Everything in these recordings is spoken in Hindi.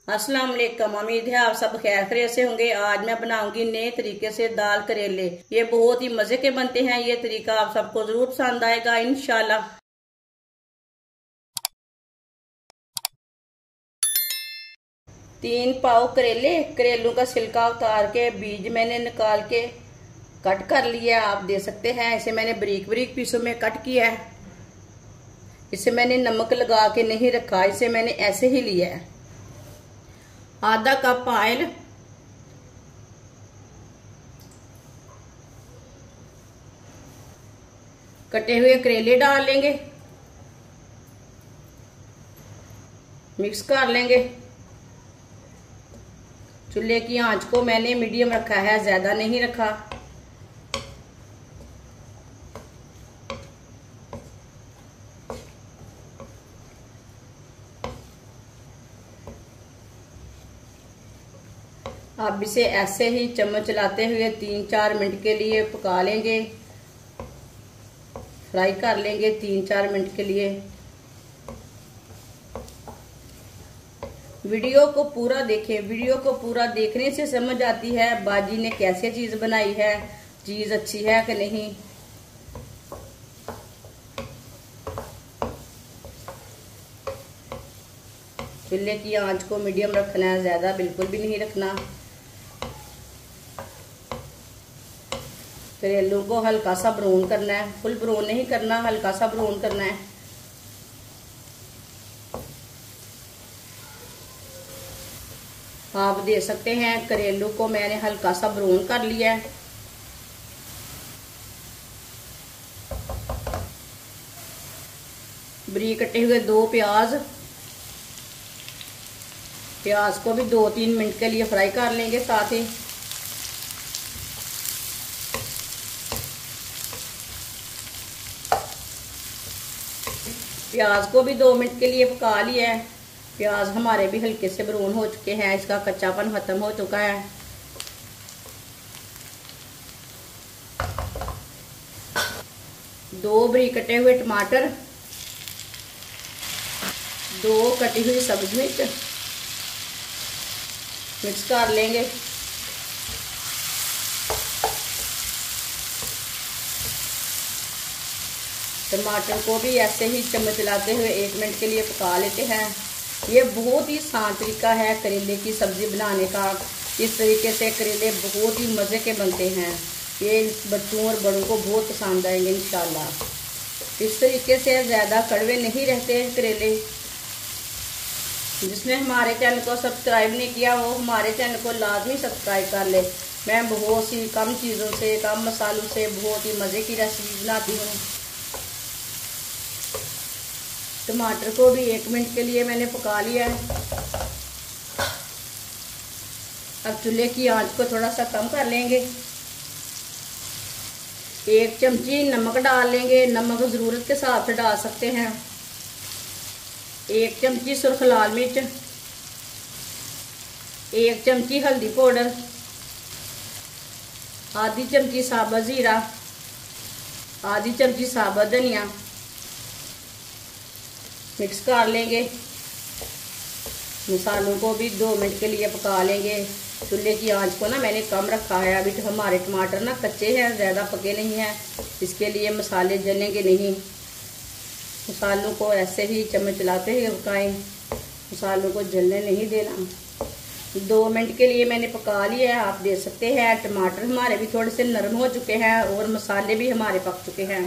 अस्सलाम वालेकुम। उम्मीद है आप सब खैर खैरियत से होंगे। आज मैं बनाऊंगी नए तरीके से दाल करेले। ये बहुत ही मजे के बनते हैं। ये तरीका आप सबको जरूर पसंद आएगा इंशाल्लाह। 3 पाव करेले, करेलों का छिलका उतार के बीज मैंने निकाल के कट कर लिया। आप देख सकते हैं इसे मैंने बारीक बारीक पीसों में कट किया है। इसे मैंने नमक लगा के नहीं रखा, इसे मैंने ऐसे ही लिया है। आधा कप ऑयल, कटे हुए करेले डाल लेंगे, मिक्स कर लेंगे। चूल्हे की आंच को मैंने मीडियम रखा है, ज्यादा नहीं रखा। अब इसे ऐसे ही चम्मच चलाते हुए 3-4 मिनट के लिए पका लेंगे, फ्राई कर लेंगे 3-4 मिनट के लिए। वीडियो को पूरा देखें। वीडियो को पूरा देखने से समझ आती है बाजी ने कैसे चीज बनाई है, चीज अच्छी है कि नहीं। चूल्हे की आंच को मीडियम रखना है, ज्यादा बिल्कुल भी नहीं रखना। करेलों को हल्का सा ब्राउन करना है, फुल ब्राउन नहीं करना, हल्का सा ब्राउन करना है। आप देख सकते हैं करेलों को मैंने हल्का सा ब्राउन कर लिया है। बारीक कटे हुए 2 प्याज, प्याज को भी 2-3 मिनट के लिए फ्राई कर लेंगे साथ ही। प्याज को भी 2 मिनट के लिए पका लिया है। प्याज हमारे भी हल्के से ब्राउन हो चुके हैं, इसका कच्चापन खत्म हो चुका है। दो बारीक कटे हुए टमाटर, 2 कटी हुई सब्ज मिर्च मिक्स कर लेंगे। टमाटर को भी ऐसे ही चम्मच चलाते हुए 1 मिनट के लिए पका लेते हैं। ये बहुत ही आसान तरीका है करेले की सब्जी बनाने का। इस तरीके से करेले बहुत ही मज़े के बनते हैं। ये बच्चों और बड़ों को बहुत पसंद आएंगे इंशाल्लाह। इस तरीके से ज़्यादा कड़वे नहीं रहते करेले। जिसने हमारे चैनल को सब्सक्राइब नहीं किया वो हमारे चैनल को लाजमी सब्सक्राइब कर ले। मैं बहुत सी कम चीज़ों से, कम मसालों से बहुत ही मज़े की रेसिपी बनाती हूँ। टमाटर को भी 1 मिनट के लिए मैंने पका लिया है। अब चूल्हे की आंच को थोड़ा सा कम कर लेंगे। 1 चमची नमक डाल लेंगे, नमक ज़रूरत के हिसाब से डाल सकते हैं। 1 चमची सुर्ख लाल मिर्च, 1 चमची हल्दी पाउडर, आधी चमची साबुत जीरा, आधी चमची साबुत धनिया मिक्स कर लेंगे। मसालों को भी 2 मिनट के लिए पका लेंगे। चूल्हे की आंच को ना मैंने कम रखा है। अभी तो हमारे टमाटर ना कच्चे हैं, ज़्यादा पके नहीं हैं, इसके लिए मसाले जलेंगे नहीं। मसालों को ऐसे ही चम्मच चलाते हुए पकाएं, मसालों को जलने नहीं देना। 2 मिनट के लिए मैंने पका लिया है। आप देख सकते हैं टमाटर हमारे भी थोड़े से नरम हो चुके हैं और मसाले भी हमारे पक चुके हैं।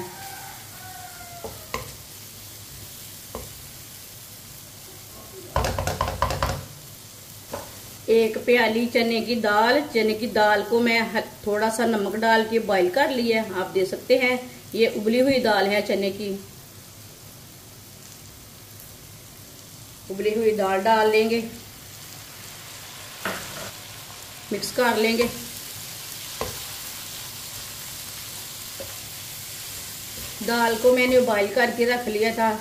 एक प्याली चने की दाल को मैं थोड़ा सा नमक डाल के बॉईल कर लिया। आप देख सकते हैं ये उबली हुई दाल है चने की। उबली हुई दाल डाल लेंगे, मिक्स कर लेंगे। दाल को मैंने बॉईल करके रख लिया था।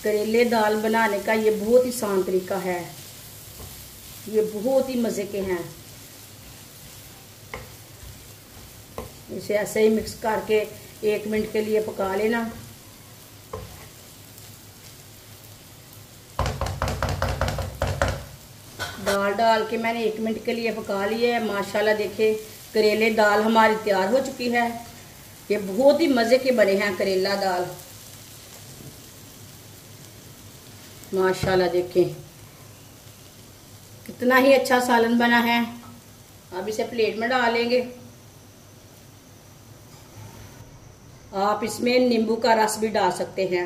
करेले दाल बनाने का ये बहुत ही आसान तरीका है, ये बहुत ही मज़े के हैं। इसे ऐसे ही मिक्स करके 1 मिनट के लिए पका लेना। दाल डाल के मैंने 1 मिनट के लिए पका लिए है। माशाल्लाह देखिए करेले दाल हमारी तैयार हो चुकी है। ये बहुत ही मज़े के बने हैं करेला दाल। माशाल्लाह देखें कितना ही अच्छा सालन बना है। अब इसे प्लेट में डालेंगे। आप इसमें नींबू का रस भी डाल सकते हैं।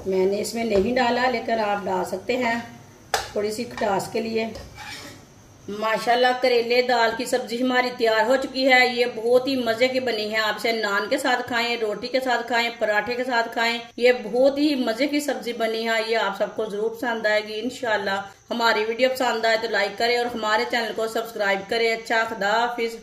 मैंने इसमें नहीं डाला, लेकिन आप डाल सकते हैं थोड़ी सी खटास के लिए। माशाल्लाह करेले दाल की सब्जी हमारी तैयार हो चुकी है। ये बहुत ही मजे की बनी है। आप इसे नान के साथ खाएं, रोटी के साथ खाएं, पराठे के साथ खाएं। ये बहुत ही मजे की सब्जी बनी है। ये आप सबको जरूर पसंद आएगी इंशाल्लाह। हमारी वीडियो पसंद आए तो लाइक करें और हमारे चैनल को सब्सक्राइब करें। अच्छा, खुदा हाफिज।